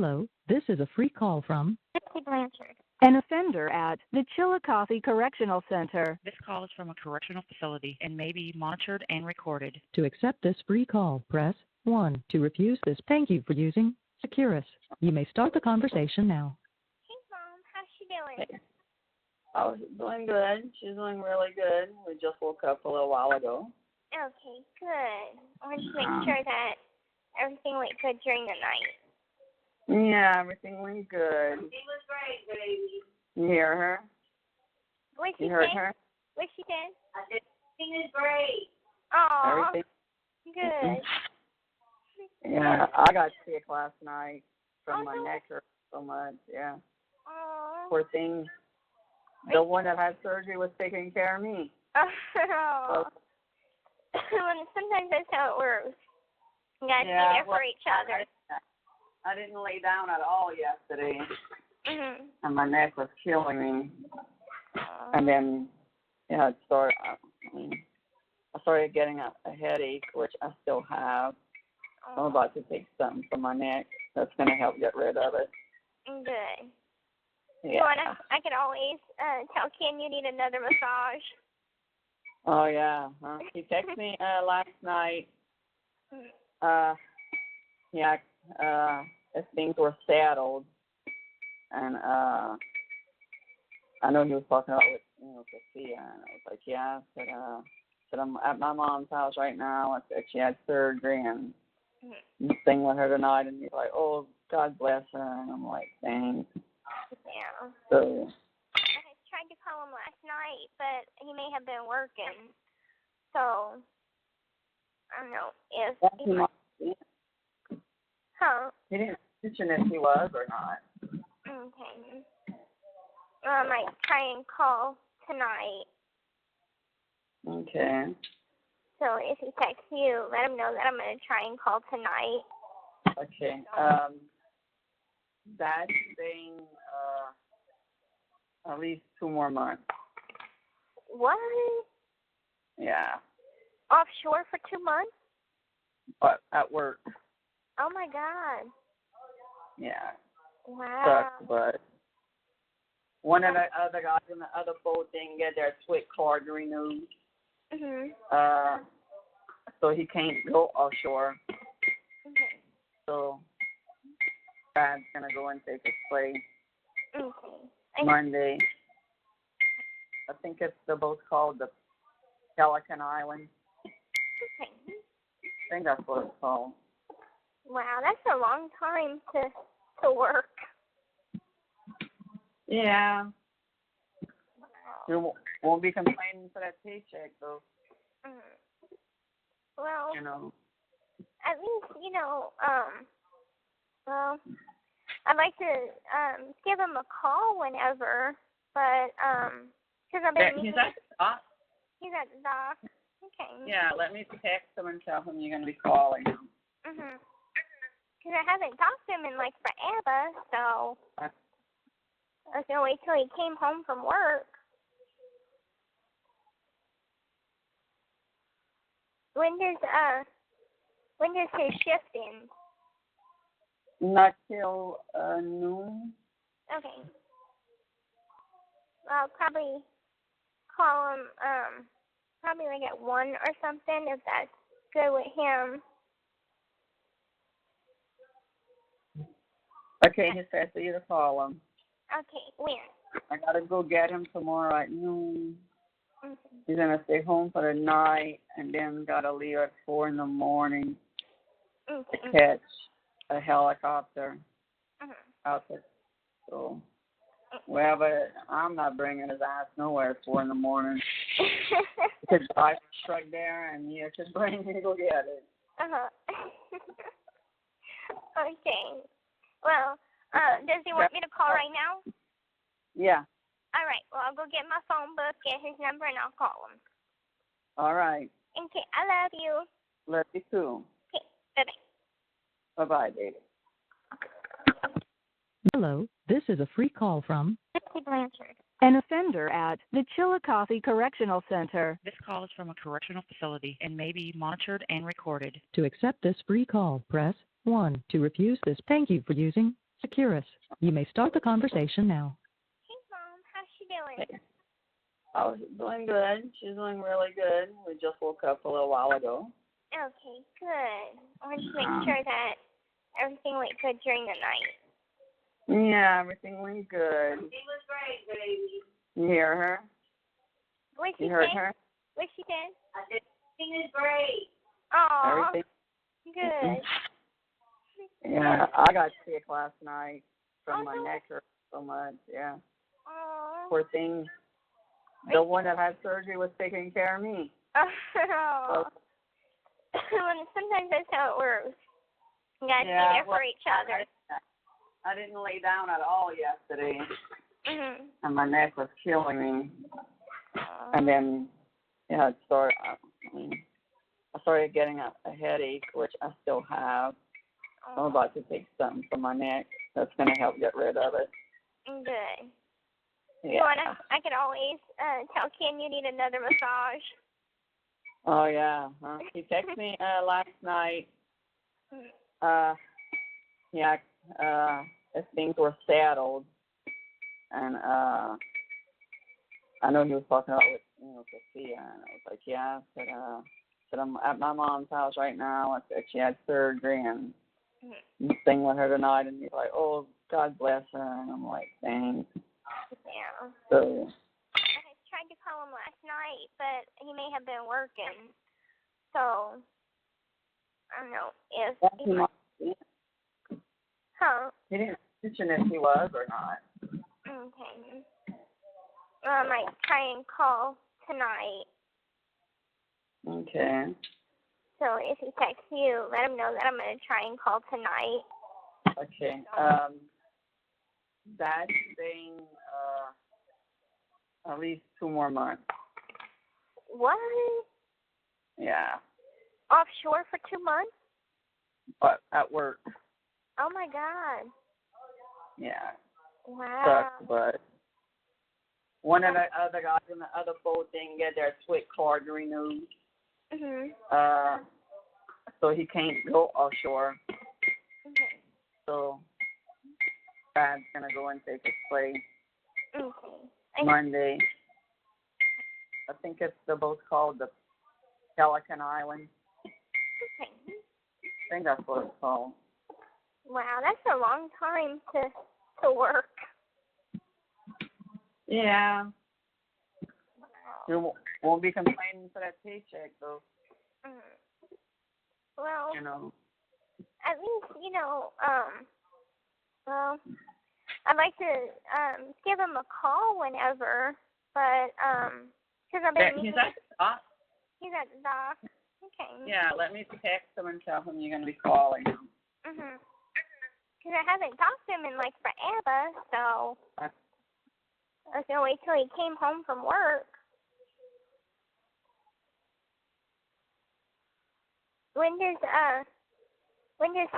Hello, this is a free call from Gypsy Blanchard. an offender at the Chillicothe Correctional Center. This call is from a correctional facility and may be monitored and recorded. To accept this free call, press 1. To refuse this, thank you for using Securus. You may start the conversation now. Hey, Mom. How's she doing? Oh, she's doing good. She's doing really good. We just woke up a little while ago. Okay, good. I wanted to make sure that everything went good during the night. Yeah, everything went good. She was great, baby. You hear her? What she You heard said? her? What she said? I said, everything is great. Oh, Everything. good. Yeah, I got sick last night from my no. neck hurt so much. Yeah. Oh. Poor thing. The one that had surgery was taking care of me. Oh. Well, sometimes that's how it works. You gotta be there for each other. I didn't lay down at all yesterday, Mhm. and my neck was killing me. And then, yeah, I started getting a headache, which I still have. I'm about to take something for my neck that's going to help get rid of it. Good. Yeah. Well, I could always tell Ken you need another massage. Oh, yeah. He texted me last night. If things were settled. And I know he was talking about with Sophia. And I was like, yeah. I said, I'm at my mom's house right now. I said she had surgery and staying with her tonight. And he's like, oh, God bless her. And I'm like, thanks. Yeah. So, I tried to call him last night, but he may have been working. So, I don't know if... Huh? He didn't mention if he was or not. Okay. I might try and call tonight. Okay. So if he texts you, let him know that I'm going to try and call tonight. Okay. That's staying at least 2 more months. What? Yeah. Offshore for 2 months? But at work. Oh, my God. Yeah. Wow. Sucks, but one of the other guys in the other boat didn't get their SWIFT card renewed. So he can't go offshore. Okay. So Dad's going to go and take his place Okay. Monday. I think it's the boat called the Pelican Island. Okay. I think that's what it's called. Wow, that's a long time to work. Yeah. Wow. You won't be complaining for that paycheck, though. Well, You know. at least, well, I'd like to give him a call whenever, but, because I've been... He's at the dock. He's at the dock. Okay. Yeah, let me text him and tell him you're going to be calling him. Because I haven't talked to him in, forever, so I was going to wait till he came home from work. When does his shift end? Not till noon. Okay. I'll probably call him, probably at 1 or something, if that's good with him. Okay, he said for you to call him. Okay, when? I got to go get him tomorrow at noon. He's going to stay home for the night and then got to leave at 4 in the morning to catch a helicopter out there. So, well, but I'm not bringing his ass nowhere at 4 in the morning. He could drive a truck there and you could bring me to go get it. Okay. Well, does he want me to call right now? Yeah. All right. Well, I'll go get my phone book, get his number, and I'll call him. All right. Okay. I love you. Love you too. Okay. Bye-bye. Bye-bye, David. Hello, this is a free call from Gypsy Blanchard. an offender at the Chillicothe Correctional Center. This call is from a correctional facility and may be monitored and recorded. To accept this free call, press 1. To refuse this, thank you for using Securus. You may start the conversation now. Hey, Mom. How's she doing? Oh, she's doing good. She's doing really good. We just woke up a little while ago. Okay, good. I wanted to make sure that everything went good during the night. Yeah, everything went good. She was great, baby. You hear her? What she You heard said? her? What she said? I said, everything is great. Oh, Everything. good. Yeah, I got sick last night from my no. neck hurt so much. Yeah. Oh. Poor thing. The one that had surgery was taking care of me. Oh. Sometimes that's how it works. You gotta be there for each other. I didn't lay down at all yesterday, Mhm. and my neck was killing me. And then, yeah, I started getting a headache, which I still have. I'm about to take something for my neck that's going to help get rid of it. Good. Yeah. Well, I could always tell Ken you need another massage. Oh, yeah. He texted me last night. His things were settled. And I know he was talking about with Sophia. And I was like, yeah. I said, I'm at my mom's house right now. I said she had surgery and I'm staying with her tonight. And he's like, oh, God bless her. And I'm like, thanks. Yeah. So I tried to call him last night, but he may have been working. So, I don't know if... Huh? He didn't mention if he was or not. Okay. I might try and call tonight. Okay. So if he texts you, let him know that I'm going to try and call tonight. Okay. That's staying at least 2 more months. What? Yeah. Offshore for 2 months? But at work. Oh, my God. Yeah. Wow. Sucks, but one of the other guys in the other boat didn't get their SWIFT card renewed. So he can't go offshore. Okay. So Dad's going to go and take his place Okay. Monday. I think the boat's called the Pelican Island. Okay. I think that's what it's called. Wow, that's a long time to work. Yeah. Wow. You won't be complaining for that paycheck, though. Well, at least, well, I'd like to give him a call whenever, but, because I've been... He's at the dock. He's at the dock. Okay. Yeah, let me text him and tell him you're going to be calling him. Because I haven't talked to him in, forever, so I was going to wait till he came home from work. When does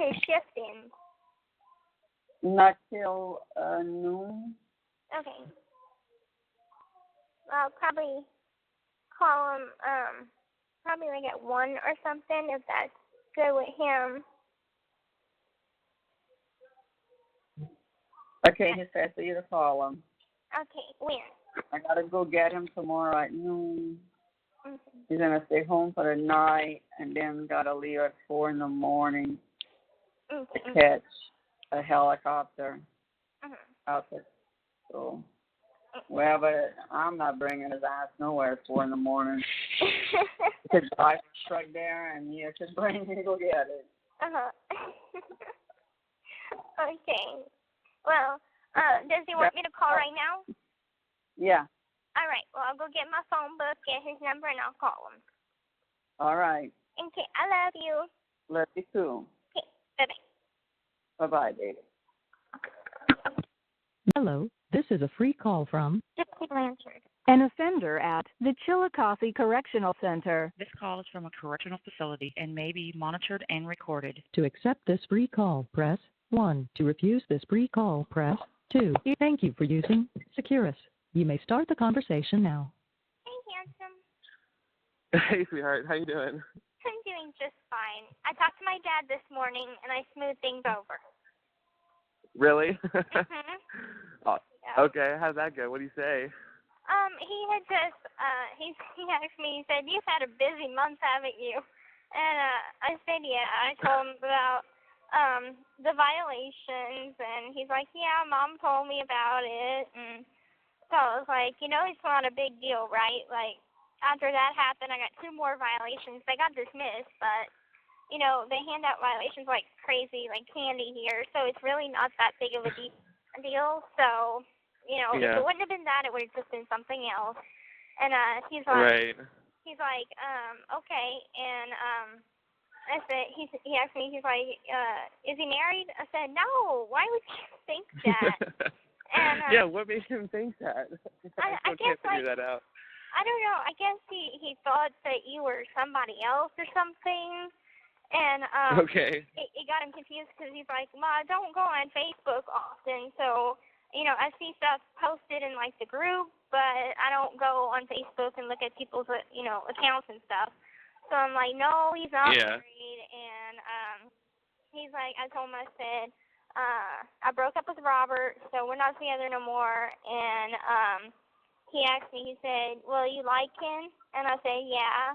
his shift end? Not till noon. Okay. I'll probably call him, probably at 1 or something, if that's good with him. Okay, he said for you to call him. Okay, when? I got to go get him tomorrow at noon. He's going to stay home for the night and then got to leave at 4 in the morning to catch a helicopter out there. So, well, but I'm not bringing his ass nowhere at 4 in the morning. He could drive a truck there and you could bring me to go get it. Okay. Well, does he want me to call right now? Yeah. All right. Well, I'll go get my phone book, get his number, and I'll call him. All right. Okay. I love you. Love you too. Okay. Bye-bye. Bye-bye, David. Hello, this is a free call from Gypsy Blanchard. An offender at the Chillicothe Correctional Center. This call is from a correctional facility and may be monitored and recorded. To accept this free call, press 1. To refuse this free call, press 2. Thank you for using Securus. You may start the conversation now. Hey, handsome. Hey, sweetheart. How you doing? I'm doing just fine. I talked to my dad this morning, and I smoothed things over. Really? Mhm. Oh, Yeah. okay, how'd that go? What do you say? He had just he asked me. He said, "You've had a busy month, haven't you?" And I said, "Yeah." I told him about the violations, and he's like, "Yeah, Mom told me about it." And so I was like, it's not a big deal, right? Like after that happened, I got 2 more violations. They got dismissed, but they hand out violations like crazy, like candy here. So it's really not that big of a deal. So. If it wouldn't have been that, it would have just been something else. And he's like, Right. Okay. And I said, he asked me, he's like, is he married? I said, no. Why would you think that? And yeah, what made him think that? I can't guess figure that out. I don't know. I guess he thought that you were somebody else or something. And okay. It got him confused because he's like, Ma, I don't go on Facebook often, so. I see stuff posted in, like, the group, but I don't go on Facebook and look at people's, accounts and stuff. So I'm like, no, he's not married. And he's like, I told him, I said, I broke up with Robert, so we're not together no more. And he asked me, he said, well, you like him? And I said, yeah.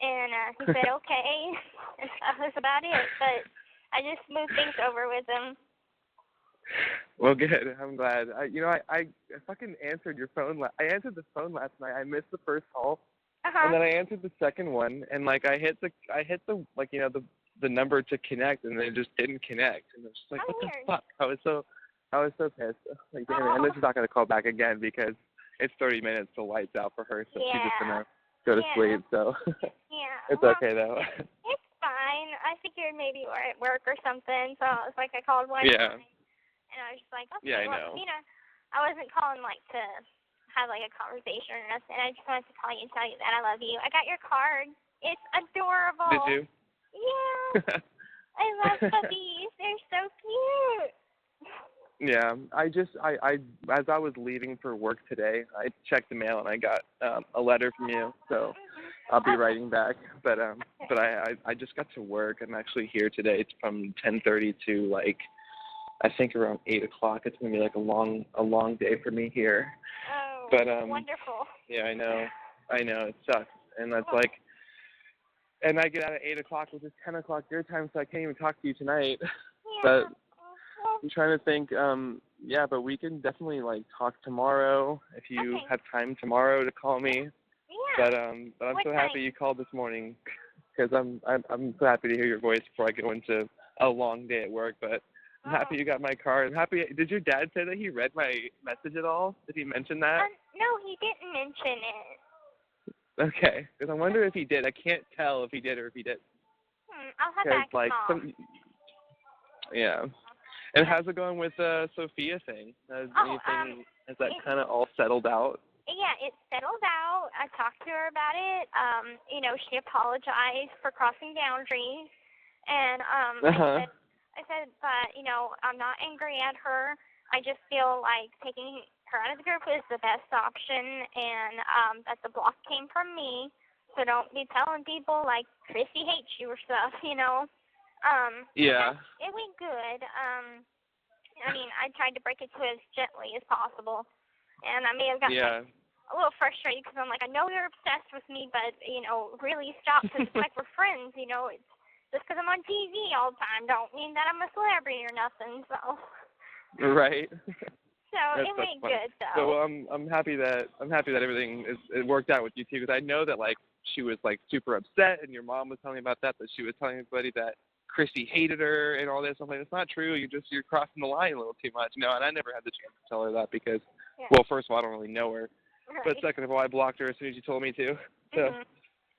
And he said, okay. And that was about it. But I just smoothed things over with him. Well, good. I'm glad. I fucking answered your phone. I answered the phone last night. I missed the first call, and then I answered the second one, and like I hit the like the number to connect, and then it just didn't connect, and I was just like, what the fuck? I was so pissed. Like, damn it. And then she's not gonna call back again because it's 30 minutes till lights out for her, so she's just gonna go to sleep. So it's okay though. It's fine. I figured maybe you were at work or something, so it's like I called one time. And I was just like, okay, yeah, I know. I wasn't calling, like, to have, like, a conversation or nothing. I just wanted to call you and tell you that I love you. I got your card. It's adorable. Did you? Yeah. I love puppies. They're so cute. Yeah, as I was leaving for work today, I checked the mail and I got a letter from you, so I'll be writing back. But I just got to work. I'm actually here today. It's from 10:30 to like I think around 8 o'clock. It's gonna be like a long day for me here. Oh, but wonderful. Yeah, I know, it sucks, and that's like, and I get out at 8 o'clock, which is 10 o'clock your time, so I can't even talk to you tonight. But I'm trying to think. Yeah, but we can definitely like talk tomorrow if you have time tomorrow to call me. Yeah. But I'm so happy you called this morning, because I'm so happy to hear your voice before I go into a long day at work. But I'm happy you got my card. I'm happy. Did your dad say that he read my message at all? Did he mention that? No, he didn't mention it. Okay, because I wonder if he did. I can't tell if he did or if he did. I'll have back like Mom. Yeah. And how's it going with Sophia thing? Has that kind of all settled out? Yeah, it's settled out. I talked to her about it. She apologized for crossing boundaries, and I said, but, I'm not angry at her. I just feel like taking her out of the group is the best option, and that the block came from me. So don't be telling people, like, Kristy hates you or stuff, Yeah. It went good. I tried to break it to her as gently as possible. And I may have gotten a little frustrated because I'm like, I know you're obsessed with me, but, really stop, because it's like we're friends, it's just because I'm on TV all the time don't mean that I'm a celebrity or nothing, so. Right. So it went good, though. So I'm happy that everything it worked out with you too, because I know that like she was like super upset, and your mom was telling me about that she was telling everybody that Kristy hated her and all this. I'm like, it's not true. You're crossing the line a little too much. No, and I never had the chance to tell her that because, well, first of all, I don't really know her, but second of all, I blocked her as soon as you told me to. So.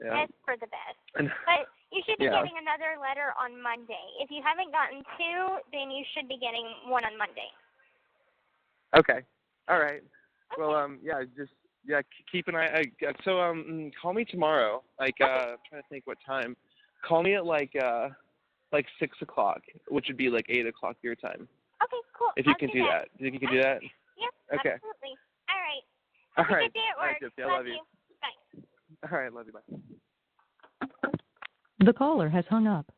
Yeah. That's for the best. But you should be getting another letter on Monday. If you haven't gotten 2, then you should be getting one on Monday. Okay. All right. Okay. Well, keep an eye. So, call me tomorrow. Like, I'm trying to think what time. Call me at like 6 o'clock, which would be like 8 o'clock your time. Okay, cool. If you can do that. Do you think you can do that? Yep. Okay. Absolutely. All right. All right. Good day at work. All right, Gypsy, I love you. Bye. All right. Love you. Bye. The caller has hung up.